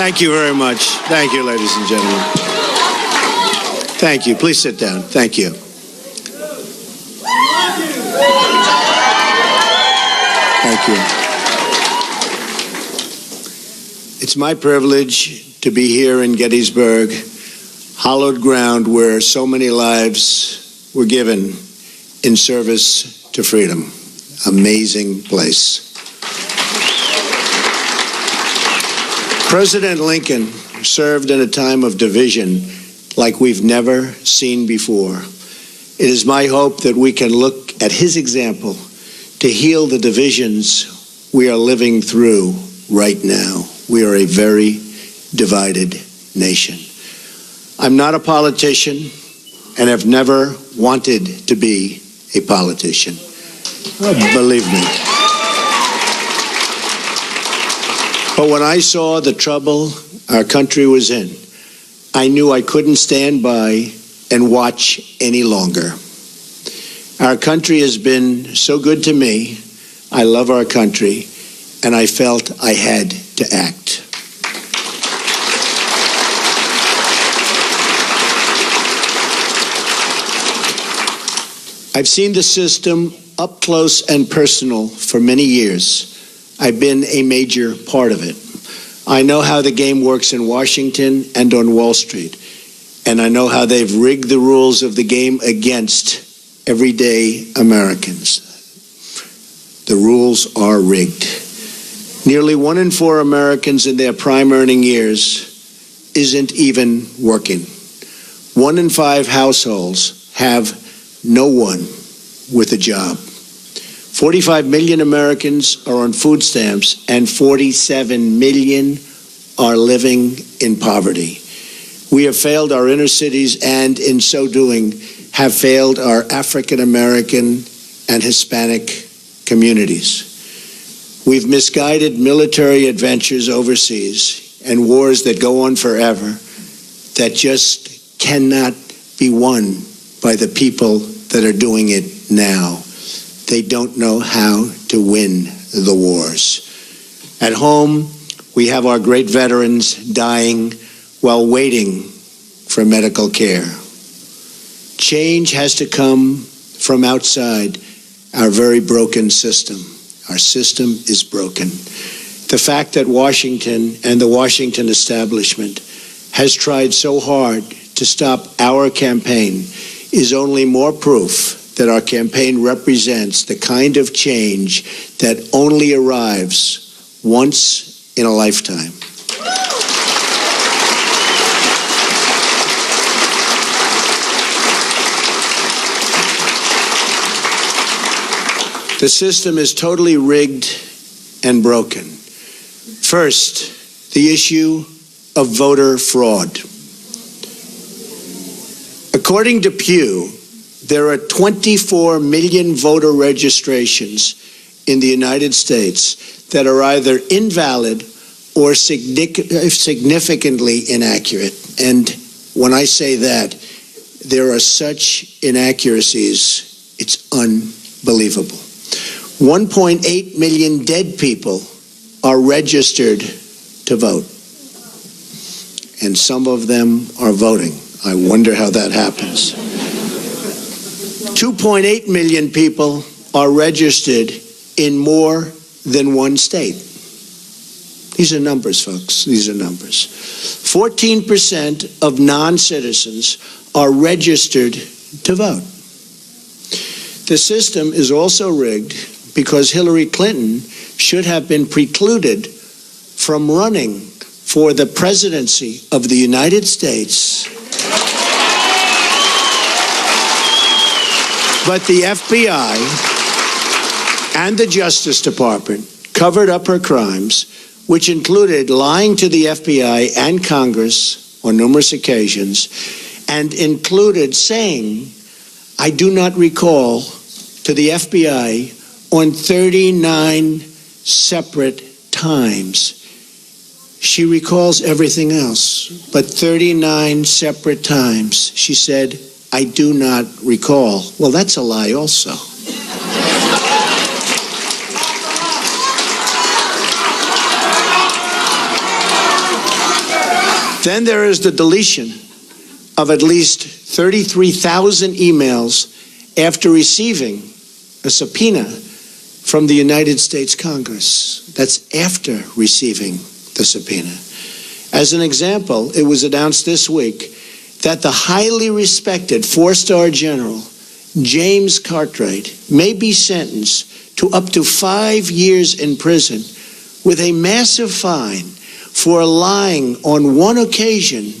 Thank you very much. Thank you, ladies and gentlemen. Thank you. Please sit down. Thank you. Thank you. It's my privilege to be here in Gettysburg, hallowed ground where so many lives were given in service to freedom. Amazing place. President Lincoln served in a time of division like we've never seen before. It is my hope that we can look at his example to heal the divisions we are living through right now. We are a very divided nation. I'm not a politician and have never wanted to be a politician. Believe me. But when I saw the trouble our country was in, I knew I couldn't stand by and watch any longer. Our country has been so good to me. I love our country, and I felt I had to act. I've seen the system up close and personal for many years. I've been a major part of it. I know how the game works in Washington and on Wall Street, and I know how they've rigged the rules of the game against everyday Americans. The rules are rigged. Nearly 1 in 4 Americans in their prime earning years isn't even working. 1 in 5 households have no one with a job. 45 million Americans are on food stamps, and 47 million are living in poverty. We have failed our inner cities, and in so doing, have failed our African American and Hispanic communities. We've misguided military adventures overseas and wars that go on forever that just cannot be won by the people that are doing it now. They don't know how to win the wars. At home, we have our great veterans dying while waiting for medical care. Change has to come from outside our very broken system. Our system is broken. The fact that Washington and the Washington establishment has tried so hard to stop our campaign is only more proof that our campaign represents the kind of change that only arrives once in a lifetime. The system is totally rigged and broken. First, the issue of voter fraud. According to Pew, there are 24 million voter registrations in the United States that are either invalid or significantly inaccurate. And when I say that, there are such inaccuracies, it's unbelievable. 1.8 million dead people are registered to vote, and some of them are voting. I wonder how that happens. 2.8 million people are registered in more than one state. These are numbers, folks. These are numbers. 14% of non-citizens are registered to vote. The system is also rigged because Hillary Clinton should have been precluded from running for the presidency of the United States. But the FBI and the Justice Department covered up her crimes, which included lying to the FBI and Congress on numerous occasions, and included saying, I do not recall, to the FBI on 39 separate times. She recalls everything else, but 39 separate times she said, I do not recall. Well, that's a lie also. Then there is the deletion of at least 33,000 emails after receiving a subpoena from the United States Congress. That's after receiving the subpoena. As an example, it was announced this week that the highly respected four-star general, James Cartwright, may be sentenced to up to 5 years in prison with a massive fine for lying on one occasion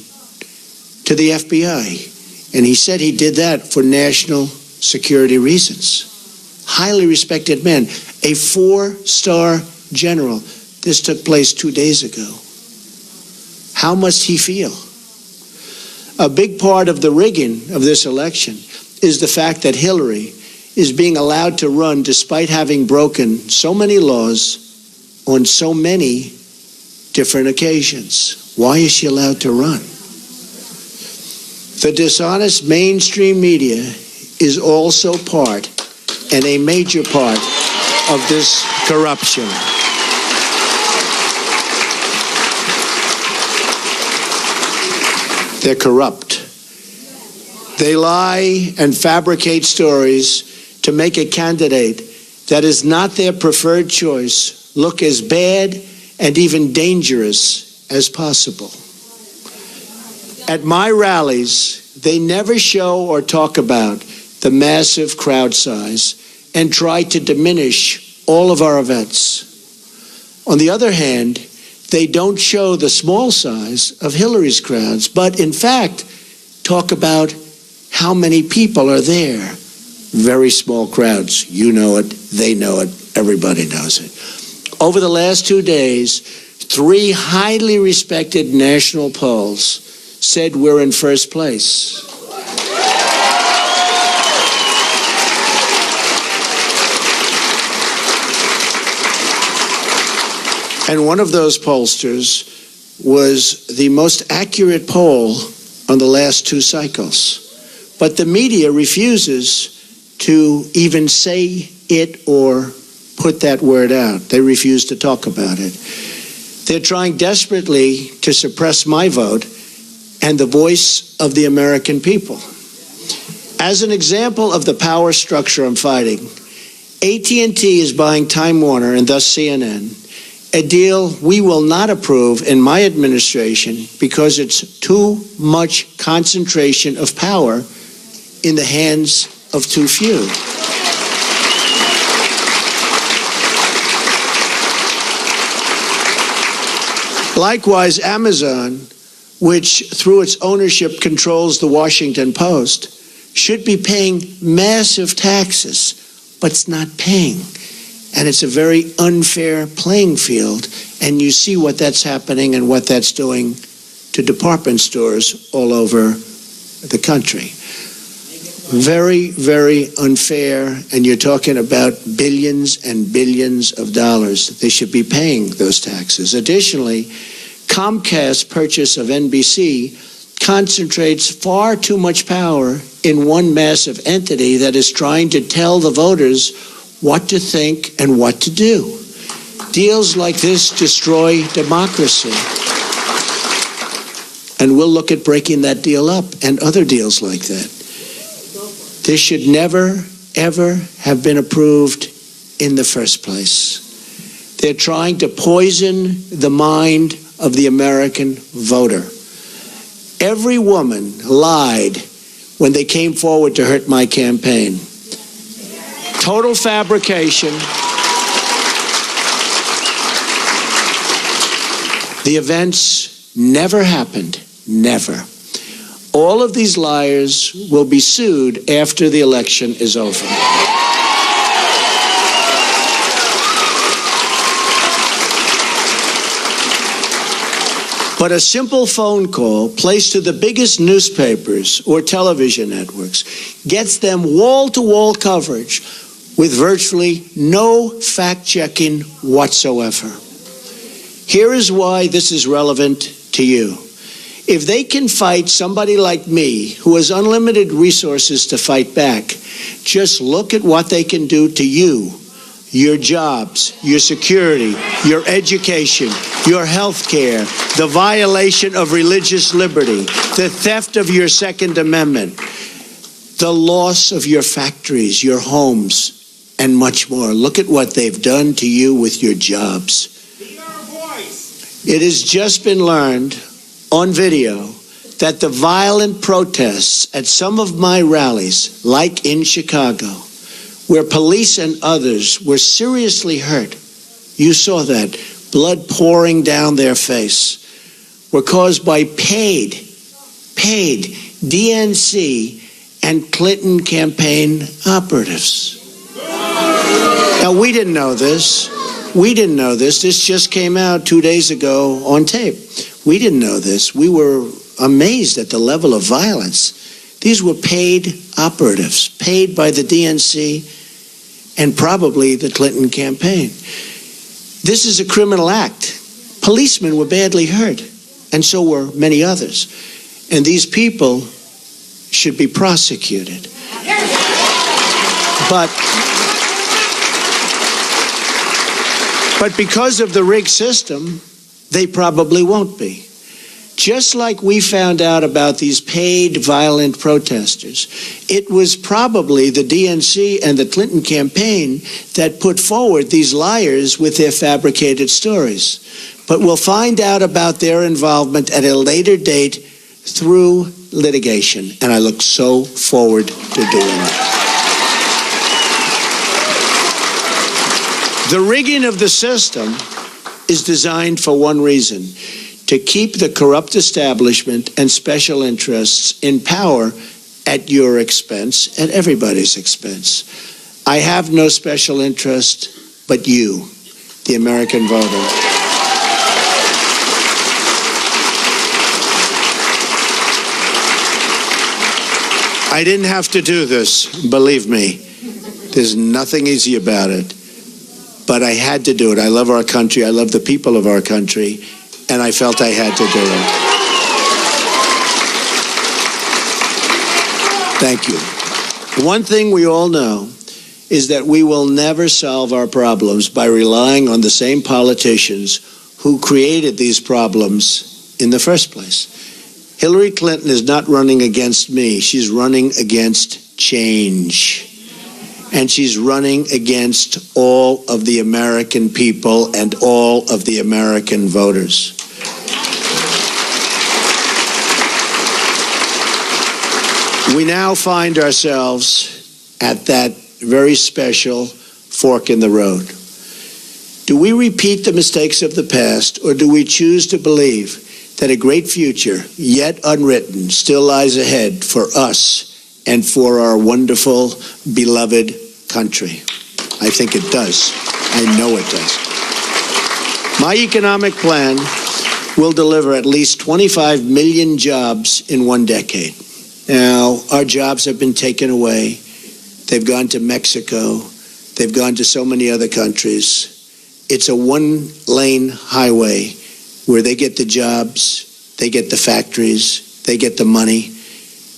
to the FBI. And he said he did that for national security reasons. Highly respected man, a four-star general. This took place 2 days ago. How must he feel? A big part of the rigging of this election is the fact that Hillary is being allowed to run despite having broken so many laws on so many different occasions. Why is she allowed to run? The dishonest mainstream media is also part and a major part of this corruption. They're corrupt. They lie and fabricate stories to make a candidate that is not their preferred choice look as bad and even dangerous as possible. At my rallies, they never show or talk about the massive crowd size and try to diminish all of our events. On the other hand, they don't show the small size of Hillary's crowds, but in fact, talk about how many people are there. Very small crowds. You know it, they know it, everybody knows it. Over the last 2 days, 3 highly respected national polls said we're in first place. And one of those pollsters was the most accurate poll on the last 2 cycles. But the media refuses to even say it or put that word out. They refuse to talk about it. They're trying desperately to suppress my vote and the voice of the American people. As an example of the power structure I'm fighting, AT&T is buying Time Warner and thus CNN, a deal we will not approve in my administration because it's too much concentration of power in the hands of too few. Likewise, Amazon, which through its ownership controls the Washington Post, should be paying massive taxes, but it's not paying. And it's a very unfair playing field, and you see what that's happening and what that's doing to department stores all over the country. Very, very unfair, and you're talking about billions and billions of dollars. They should be paying those taxes. Additionally, Comcast's purchase of NBC concentrates far too much power in one massive entity that is trying to tell the voters what to think and what to do. Deals like this destroy democracy. And we'll look at breaking that deal up and other deals like that. This should never, ever have been approved in the first place. They're trying to poison the mind of the American voter. Every woman lied when they came forward to hurt my campaign. Total fabrication. The events never happened. Never. All of these liars will be sued after the election is over. But a simple phone call placed to the biggest newspapers or television networks gets them wall-to-wall coverage with virtually no fact-checking whatsoever. Here is why this is relevant to you. If they can fight somebody like me, who has unlimited resources to fight back, just look at what they can do to you, your jobs, your security, your education, your health care, the violation of religious liberty, the theft of your Second Amendment, the loss of your factories, your homes, and much more. Look at what they've done to you with your jobs. It has just been learned on video that the violent protests at some of my rallies, like in Chicago, where police and others were seriously hurt, you saw that, blood pouring down their face, were caused by paid DNC and Clinton campaign operatives. Now, we didn't know this. This just came out 2 days ago on tape. We didn't know this. We were amazed at the level of violence. These were paid operatives, paid by the DNC and probably the Clinton campaign. This is a criminal act. Policemen were badly hurt, and so were many others. And these people should be prosecuted. But because of the rigged system, they probably won't be. Just like we found out about these paid violent protesters, it was probably the DNC and the Clinton campaign that put forward these liars with their fabricated stories. But we'll find out about their involvement at a later date through litigation, and I look so forward to doing it. The rigging of the system is designed for one reason: to keep the corrupt establishment and special interests in power at your expense, at everybody's expense. I have no special interest but you, the American voter. I didn't have to do this, believe me. There's nothing easy about it. But I had to do it. I love our country. I love the people of our country. And I felt I had to do it. Thank you. One thing we all know is that we will never solve our problems by relying on the same politicians who created these problems in the first place. Hillary Clinton is not running against me. She's running against change. And she's running against all of the American people and all of the American voters. We now find ourselves at that very special fork in the road. Do we repeat the mistakes of the past, or do we choose to believe that a great future, yet unwritten, still lies ahead for us and for our wonderful, beloved country? I think it does. I know it does. My economic plan will deliver at least 25 million jobs in 1 decade. Now, our jobs have been taken away. They've gone to Mexico. They've gone to so many other countries. It's a one-lane highway where they get the jobs, they get the factories, they get the money,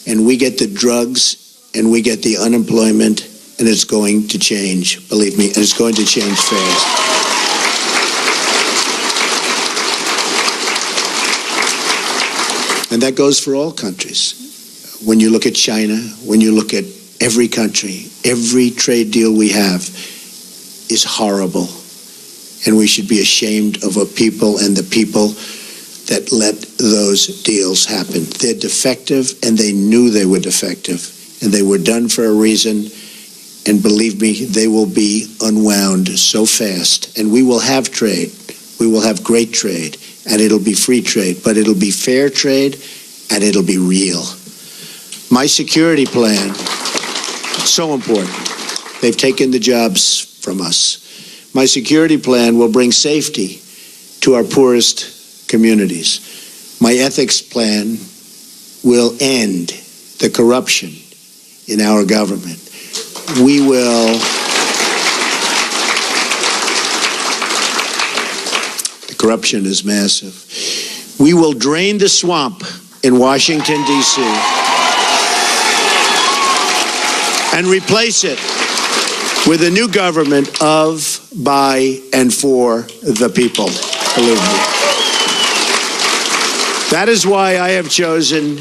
and we get the drugs, and we get the unemployment, and it's going to change, believe me, and it's going to change fast. And that goes for all countries. When you look at China, when you look at every country, every trade deal we have is horrible. And we should be ashamed of a people and the people that let those deals happen. They're defective, and they knew they were defective. And they were done for a reason. And believe me, they will be unwound so fast. And we will have trade. We will have great trade. And it'll be free trade. But it'll be fair trade, and it'll be real. My security plan, so important. They've taken the jobs from us. My security plan will bring safety to our poorest communities. My ethics plan will end the corruption in our government. We will... The corruption is massive. We will drain the swamp in Washington, D.C. and replace it with a new government of, by, and for the people, believe me. That is why I have chosen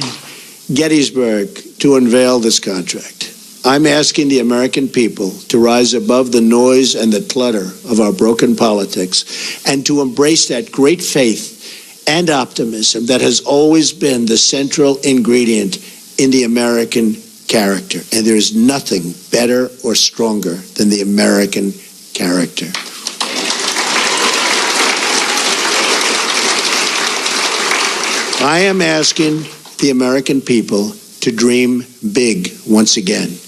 Gettysburg to unveil this contract. I'm asking the American people to rise above the noise and the clutter of our broken politics and to embrace that great faith and optimism that has always been the central ingredient in the American character. And there is nothing better or stronger than the American character. I am asking the American people to dream big once again.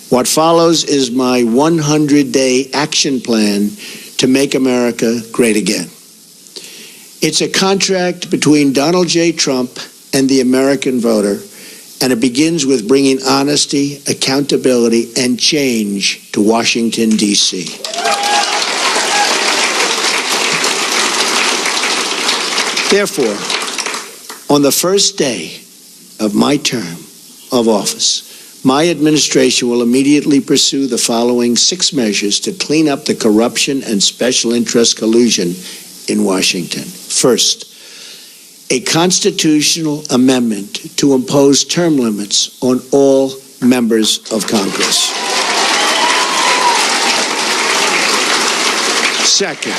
What follows is my 100-day action plan to make America great again. It's a contract between Donald J. Trump and the American voter, and it begins with bringing honesty, accountability, and change to Washington, D.C. Therefore, on the first day of my term of office, my administration will immediately pursue the following 6 measures to clean up the corruption and special interest collusion in Washington. First, a constitutional amendment to impose term limits on all members of Congress. Second,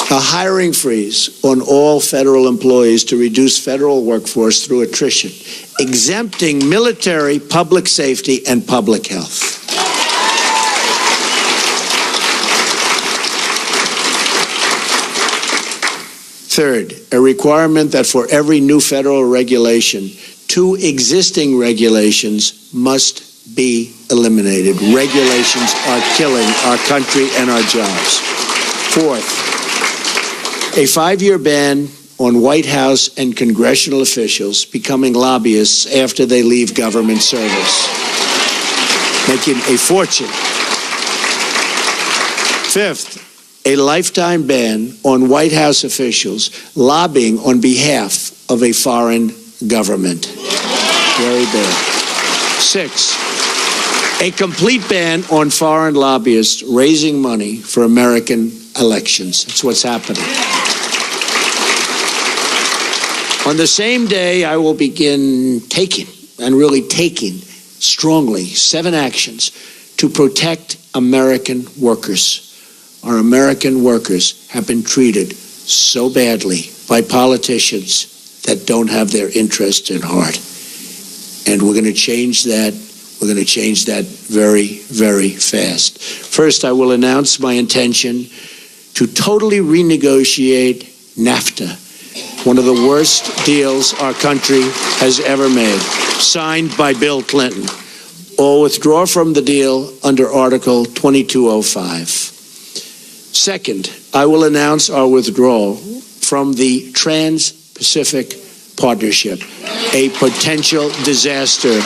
a hiring freeze on all federal employees to reduce federal workforce through attrition, exempting military, public safety, and public health. Third, a requirement that for every new federal regulation, 2 existing regulations must be eliminated. Regulations are killing our country and our jobs. Fourth, a 5-year ban on White House and congressional officials becoming lobbyists after they leave government service, making a fortune. Fifth, a lifetime ban on White House officials lobbying on behalf of a foreign government. Very bad. 6, a complete ban on foreign lobbyists raising money for American elections. That's what's happening. On the same day, I will begin taking strongly 7 actions to protect American workers. Our American workers have been treated so badly by politicians that don't have their interests at heart. And we're going to change that. We're going to change that very, very fast. First, I will announce my intention to totally renegotiate NAFTA, one of the worst deals our country has ever made, signed by Bill Clinton, or withdraw from the deal under Article 2205. Second, I will announce our withdrawal from the Trans-Pacific Partnership, a potential disaster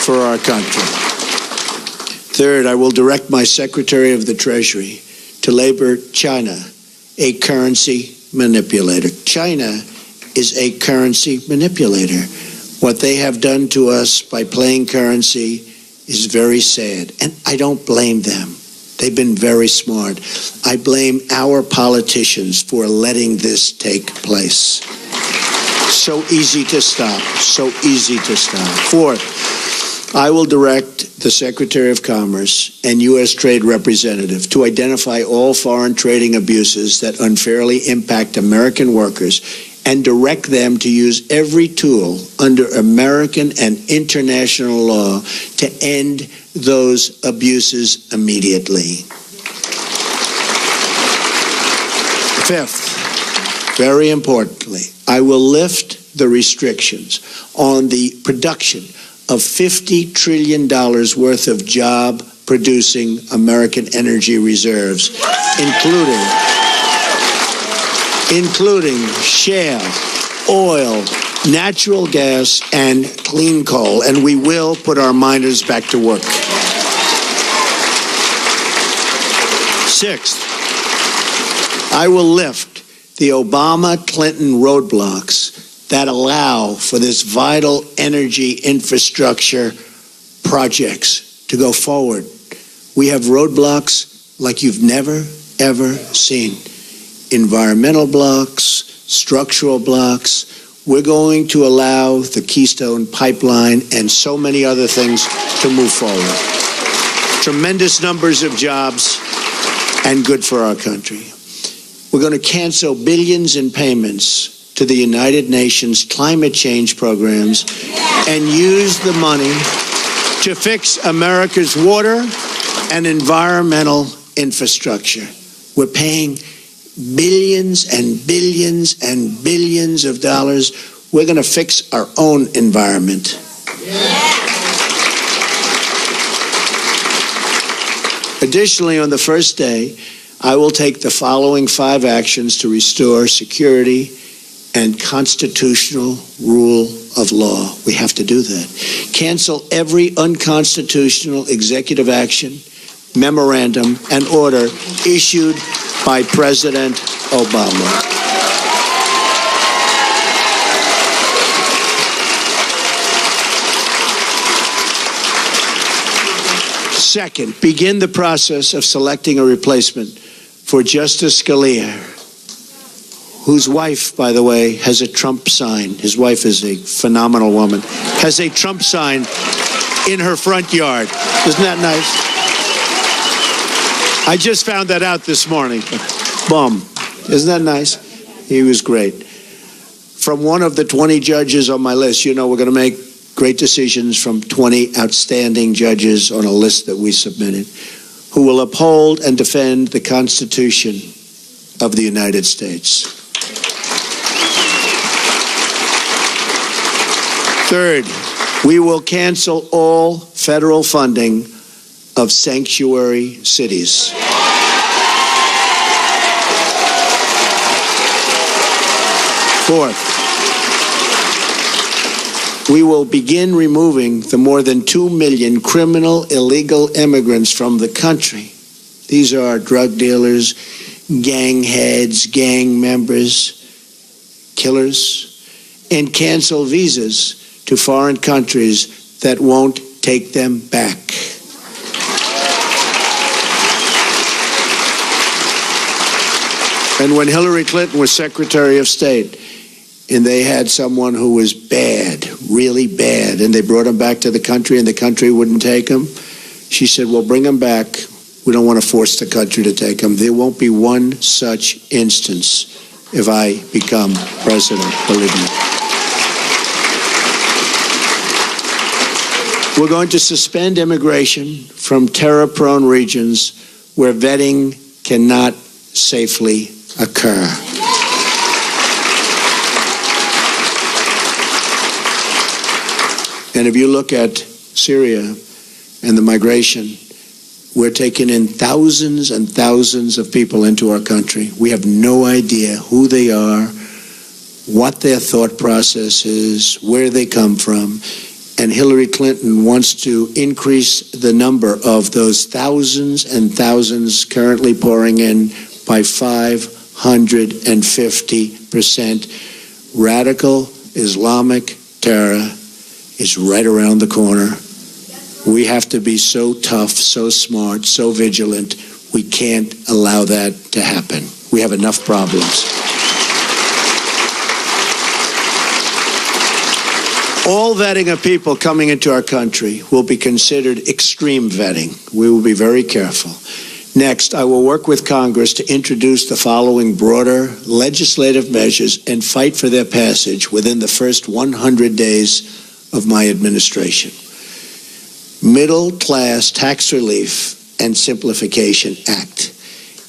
for our country. Third, I will direct my Secretary of the Treasury to label China a currency manipulator. China is a currency manipulator. What they have done to us by playing currency is very sad, and I don't blame them. They've been very smart. I blame our politicians for letting this take place. So easy to stop. So easy to stop. Fourth, I will direct the Secretary of Commerce and U.S. Trade Representative to identify all foreign trading abuses that unfairly impact American workers and direct them to use every tool under American and international law to end those abuses immediately. Fifth, very importantly, I will lift the restrictions on the production of $50 trillion worth of job-producing American energy reserves, including shale, oil, natural gas, and clean coal, and we will put our miners back to work. Sixth, I will lift the Obama-Clinton roadblocks that allow for this vital energy infrastructure projects to go forward We have roadblocks like you've never, ever seen. Environmental blocks, structural blocks. We're going to allow the Keystone Pipeline and so many other things to move forward. Tremendous numbers of jobs and good for our country. We're going to cancel billions in payments to the United Nations climate change programs and use the money to fix America's water and environmental infrastructure. We're paying billions and billions and billions of dollars. We're going to fix our own environment. Additionally, on the first day, I will take the following 5 actions to restore security and constitutional rule of law. We have to do that. Cancel every unconstitutional executive action, memorandum, and order issued by President Obama. Second, begin the process of selecting a replacement for Justice Scalia, whose wife, by the way, has a Trump sign. His wife is a phenomenal woman. Has a Trump sign in her front yard. Isn't that nice? I just found that out this morning. Boom. Isn't that nice? He was great. From one of the 20 judges on my list, you know we're going to make great decisions from 20 outstanding judges on a list that we submitted, who will uphold and defend the Constitution of the United States. Third, we will cancel all federal funding of sanctuary cities. Fourth, we will begin removing the more than 2 million criminal illegal immigrants from the country. These are drug dealers, gang heads, gang members, killers, and cancel visas to foreign countries that won't take them back. And when Hillary Clinton was Secretary of State, and they had someone who was bad, really bad, and they brought him back to the country and the country wouldn't take him, she said, well, bring him back. We don't want to force the country to take him. There won't be one such instance if I become president, believe me. We're going to suspend immigration from terror-prone regions where vetting cannot safely occur. And if you look at Syria and the migration, we're taking in thousands and thousands of people into our country. We have no idea who they are, what their thought process is, where they come from. And Hillary Clinton wants to increase the number of those thousands and thousands currently pouring in by 550%. Radical Islamic terror is right around the corner. We have to be so tough, so smart, so vigilant. We can't allow that to happen. We have enough problems. All vetting of people coming into our country will be considered extreme vetting. We will be very careful. Next, I will work with Congress to introduce the following broader legislative measures and fight for their passage within the first 100 days of my administration. Middle Class Tax Relief and Simplification Act,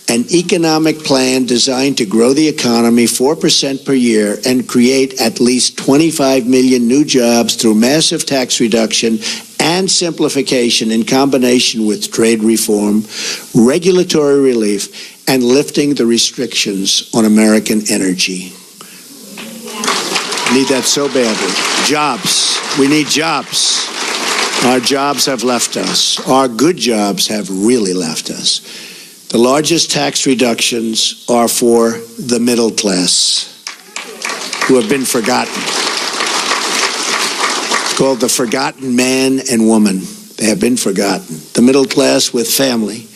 an economic plan designed to grow the economy 4% per year and create at least 25 million new jobs through massive tax reduction and simplification in combination with trade reform, regulatory relief, and lifting the restrictions on American energy. Need that so badly. Jobs. We need jobs. Our jobs have left us. Our good jobs have really left us. The largest tax reductions are for the middle class, who have been forgotten. It's called the forgotten man and woman. They have been forgotten. The middle class with family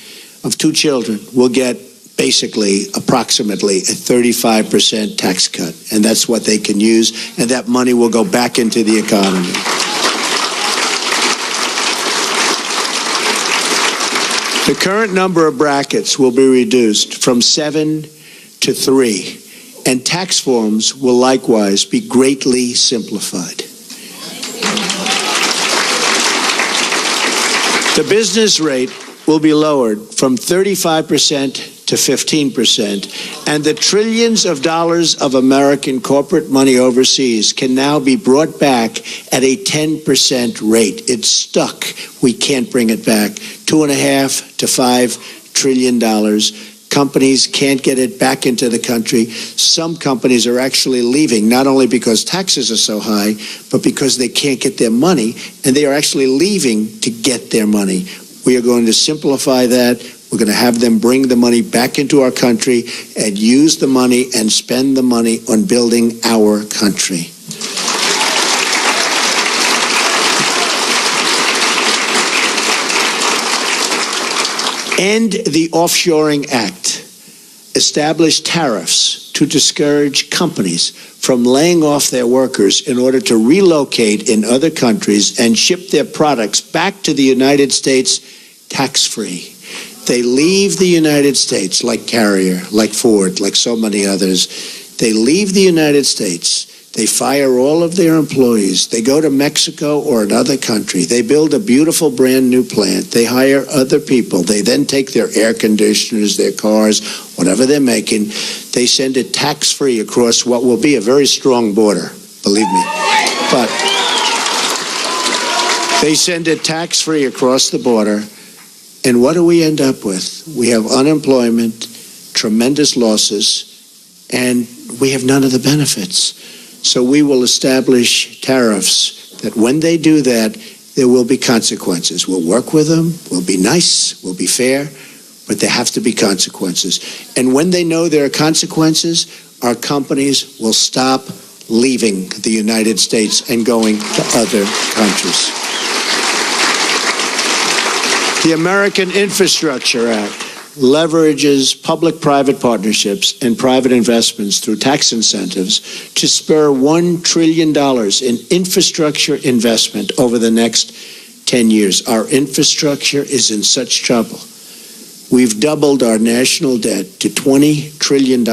of 2 children will get basically approximately a 35% tax cut, and that's what they can use, and that money will go back into the economy. The current number of brackets will be reduced from 7 to 3, and tax forms will likewise be greatly simplified. The business rate will be lowered from 35% to 15%, and the trillions of dollars of American corporate money overseas can now be brought back at a 10% rate. It's stuck. We can't bring it back. $2.5 to $5 trillion. Companies can't get it back into the country. Some companies are actually leaving, not only because taxes are so high, but because they can't get their money, and they are actually leaving to get their money. We are going to simplify that. We're going to have them bring the money back into our country and use the money and spend the money on building our country. End the Offshoring Act. Establish tariffs to discourage companies from laying off their workers in order to relocate in other countries and ship their products back to the United States tax-free. They leave the United States, like Carrier, like Ford, like so many others. They leave the United States. They fire all of their employees. They go to Mexico or another country. They build a beautiful brand new plant. They hire other people. They then take their air conditioners, their cars, whatever they're making. They send it tax-free across what will be a very strong border, believe me. But they send it tax-free across the border. And what do we end up with? We have unemployment, tremendous losses, and we have none of the benefits. So we will establish tariffs that when they do that, there will be consequences. We'll work with them, we'll be nice, we'll be fair, but there have to be consequences. And when they know there are consequences, our companies will stop leaving the United States and going to other countries. The American Infrastructure Act leverages public-private partnerships and private investments through tax incentives to spur $1 trillion in infrastructure investment over the next 10 years. Our infrastructure is in such trouble. We've doubled our national debt to $20 trillion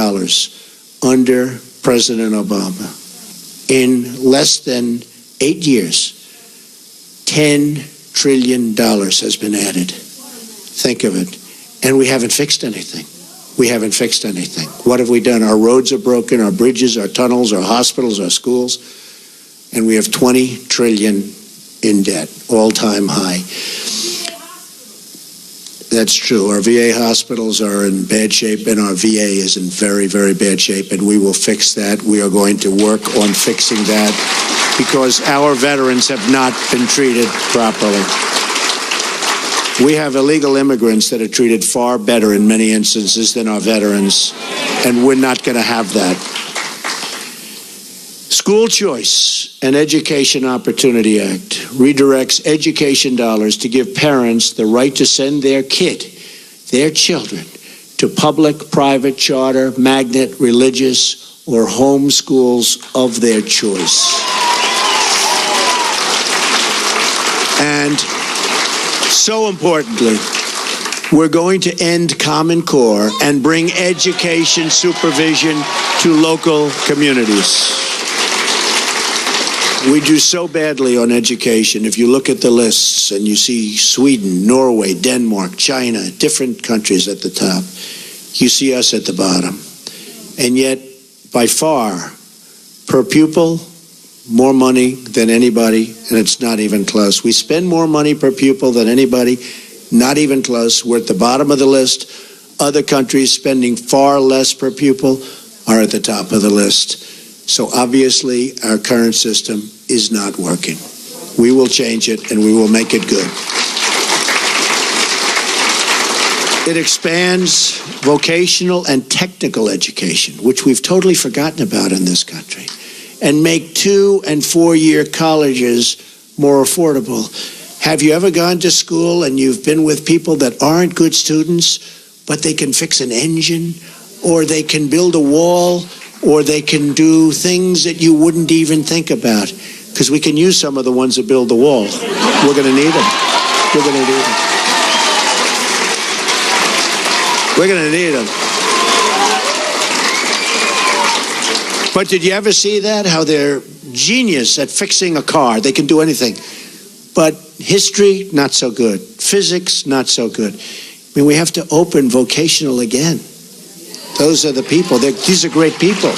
under President Obama. In less than 8 years, $10 trillion has been added. Think of it. And we haven't fixed anything. We haven't fixed anything. What have we done? Our roads are broken, our bridges, our tunnels, our hospitals, our schools, and we have $20 trillion in debt, all-time high. That's true. Our VA hospitals are in bad shape, and our VA is in very, very bad shape, and we will fix that. We are going to work on fixing that because our veterans have not been treated properly. We have illegal immigrants that are treated far better in many instances than our veterans, and we're not going to have that. School Choice and Education Opportunity Act redirects education dollars to give parents the right to send their children, to public, private, charter, magnet, religious, or home schools of their choice. And so importantly, we're going to end Common Core and bring education supervision to local communities. We do so badly on education. If you look at the lists and you see Sweden, Norway, Denmark, China, different countries at the top, you see us at the bottom. And yet, by far, per pupil, more money than anybody, and it's not even close. We spend more money per pupil than anybody, not even close. We're at the bottom of the list. Other countries spending far less per pupil are at the top of the list. So obviously, our current system is not working. We will change it, and we will make it good. It expands vocational and technical education, which we've totally forgotten about in this country, and make 2- and 4-year colleges more affordable. Have you ever gone to school and you've been with people that aren't good students, but they can fix an engine, or they can build a wall, or they can do things that you wouldn't even think about? Because we can use some of the ones that build the wall. We're going to need them. We're going to need them. We're going to need them. But did you ever see that? How they're genius at fixing a car. They can do anything. But history, not so good. Physics, not so good. I mean, we have to open vocational again. Those are the people. These are great people.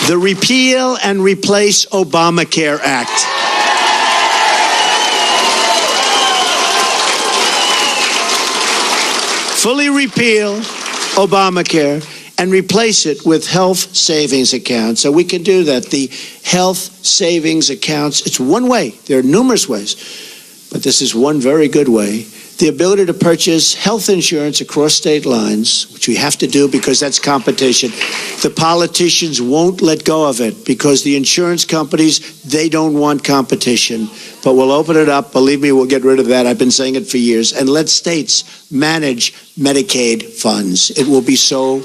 The Repeal and Replace Obamacare Act. Fully repeal Obamacare and replace it with health savings accounts. So we can do that. The health savings accounts, it's one way. There are numerous ways, but this is one very good way. The ability to purchase health insurance across state lines, which we have to do because that's competition. The politicians won't let go of it because the insurance companies, they don't want competition. But we'll open it up. Believe me, we'll get rid of that. I've been saying it for years. And let states manage Medicaid funds. It will be so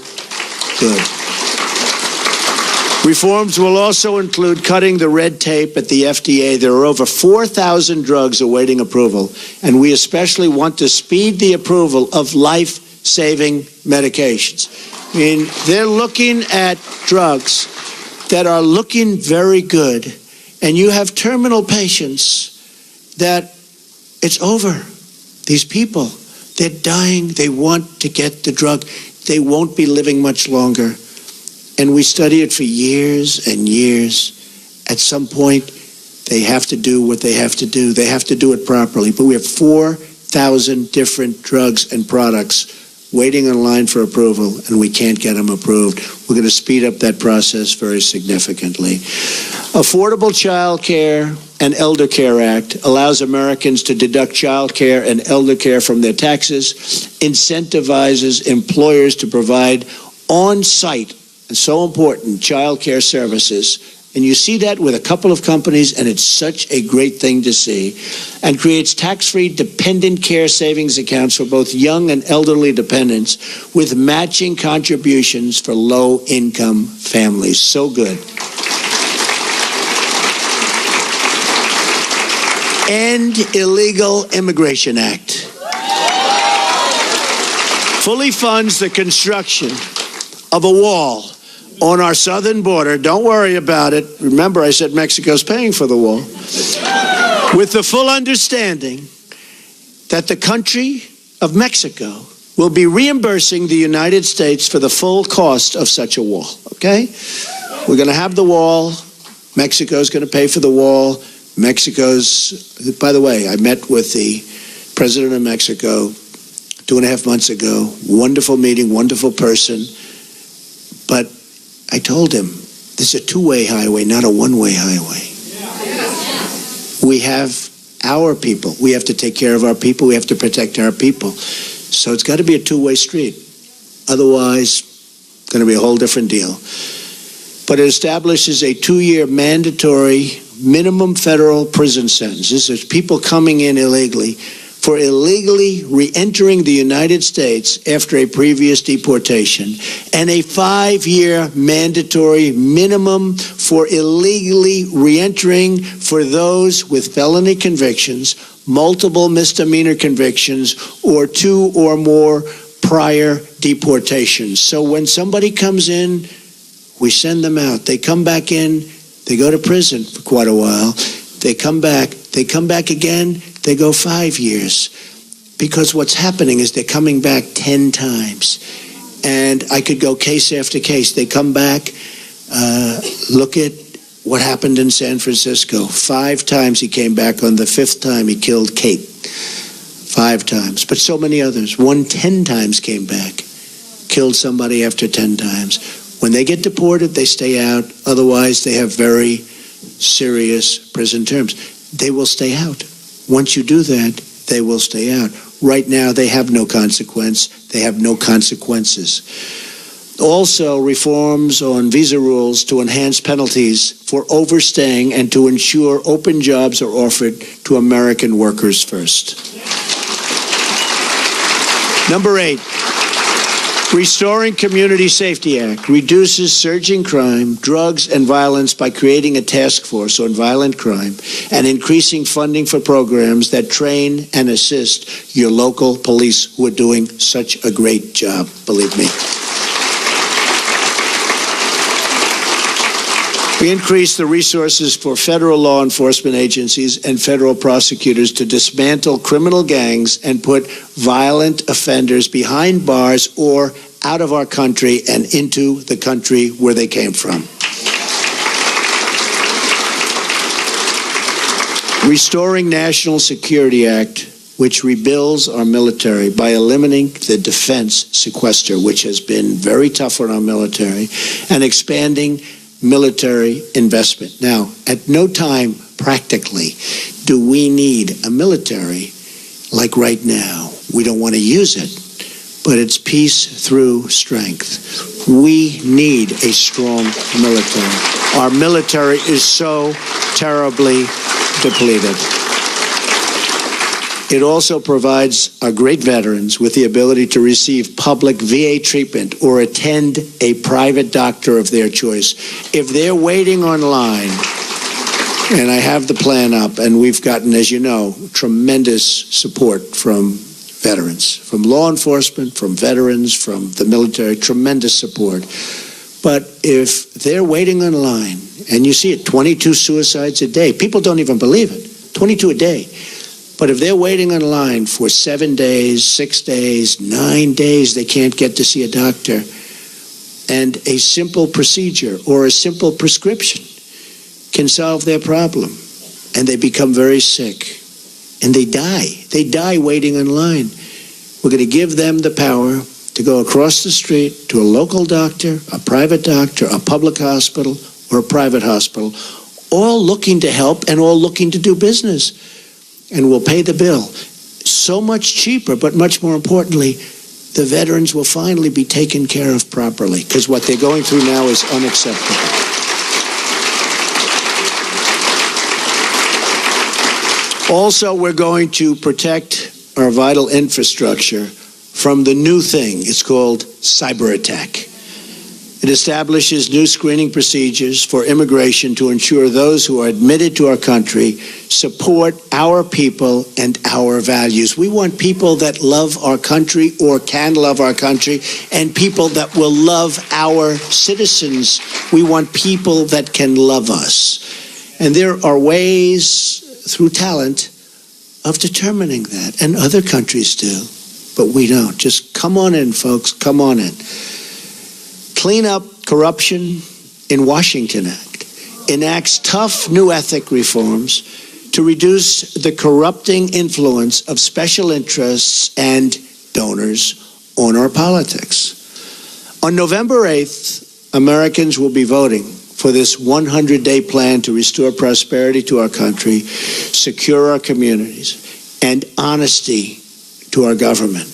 good. Reforms will also include cutting the red tape at the FDA. There are over 4,000 drugs awaiting approval, and we especially want to speed the approval of life-saving medications. I mean, they're looking at drugs that are looking very good, and you have terminal patients that it's over. These people, they're dying. They want to get the drug. They won't be living much longer. And we study it for years and years. At some point, they have to do what they have to do. They have to do it properly. But we have 4,000 different drugs and products waiting in line for approval, and we can't get them approved. We're going to speed up that process very significantly. Affordable Child Care and Elder Care Act allows Americans to deduct child care and elder care from their taxes, incentivizes employers to provide on-site, and so important, child care services. And you see that with a couple of companies, and it's such a great thing to see. And creates tax-free dependent care savings accounts for both young and elderly dependents with matching contributions for low-income families. So good. End Illegal Immigration Act. Fully funds the construction of a wall on our southern border. Don't worry about it. Remember, I said Mexico's paying for the wall. With the full understanding that the country of Mexico will be reimbursing the United States for the full cost of such a wall, okay? We're going to have the wall. Mexico's going to pay for the wall. Mexico's, by the way, I met with the president of Mexico 2.5 months ago. Wonderful meeting, wonderful person. But I told him, this is a two-way highway, not a one-way highway. We have our people. We have to take care of our people. We have to protect our people. So it's got to be a two-way street. Otherwise, it's going to be a whole different deal. But it establishes a 2-year mandatory minimum federal prison sentence. This is people coming in illegally for illegally re-entering the United States after a previous deportation, and a 5-year mandatory minimum for illegally re-entering for those with felony convictions, multiple misdemeanor convictions, or 2 or more prior deportations. So when somebody comes in, we send them out. They come back in, they go to prison for quite a while. They come back again, they go 5 years. Because what's happening is they're coming back 10 times. And I could go case after case. They come back, look at what happened in San Francisco. 5 times he came back. On the 5th time, he killed Kate. 5 times. But so many others. 10 times came back. Killed somebody after 10 times. When they get deported, they stay out. Otherwise, they have very serious prison terms. They will stay out. Once you do that, they will stay out. Right now, they have no consequence. They have no consequences. Also, reforms on visa rules to enhance penalties for overstaying and to ensure open jobs are offered to American workers first. Number 8, Restoring Community Safety Act reduces surging crime, drugs, and violence by creating a task force on violent crime and increasing funding for programs that train and assist your local police who are doing such a great job, believe me. We increased the resources for federal law enforcement agencies and federal prosecutors to dismantle criminal gangs and put violent offenders behind bars or out of our country and into the country where they came from. Restoring National Security Act, which rebuilds our military by eliminating the defense sequester, which has been very tough on our military, and expanding military investment. Now, at no time, practically, do we need a military like right now. We don't want to use it, but it's peace through strength. We need a strong military. Our military is so terribly depleted. It also provides our great veterans with the ability to receive public VA treatment or attend a private doctor of their choice. If they're waiting online, and I have the plan up, and we've gotten, as you know, tremendous support from veterans, from law enforcement, from veterans, from the military, tremendous support. But if they're waiting online, and you see it, 22 suicides a day, people don't even believe it, 22 a day. But if they're waiting on line for 7 days, 6 days, 9 days, they can't get to see a doctor, and a simple procedure or a simple prescription can solve their problem, and they become very sick, and they die. They die waiting in line. We're going to give them the power to go across the street to a local doctor, a private doctor, a public hospital, or a private hospital, all looking to help and all looking to do business. And we'll pay the bill. So much cheaper, but much more importantly, the veterans will finally be taken care of properly, because what they're going through now is unacceptable. Also, we're going to protect our vital infrastructure from the new thing. It's called cyber attack. It establishes new screening procedures for immigration to ensure those who are admitted to our country support our people and our values. We want people that love our country or can love our country, and people that will love our citizens. We want people that can love us. And there are ways through talent of determining that, and other countries do, but we don't. Just come on in, folks, come on in. Clean Up Corruption in Washington Act enacts tough new ethic reforms to reduce the corrupting influence of special interests and donors on our politics. On November 8th, Americans will be voting for this 100-day plan to restore prosperity to our country, secure our communities, and honesty to our government.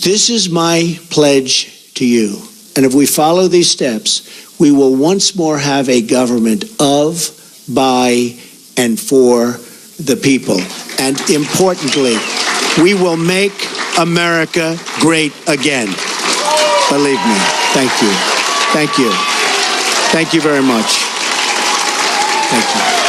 This is my pledge to you. And if we follow these steps, we will once more have a government of, by, and for the people. And importantly, we will make America great again. Believe me. Thank you. Thank you. Thank you very much. Thank you.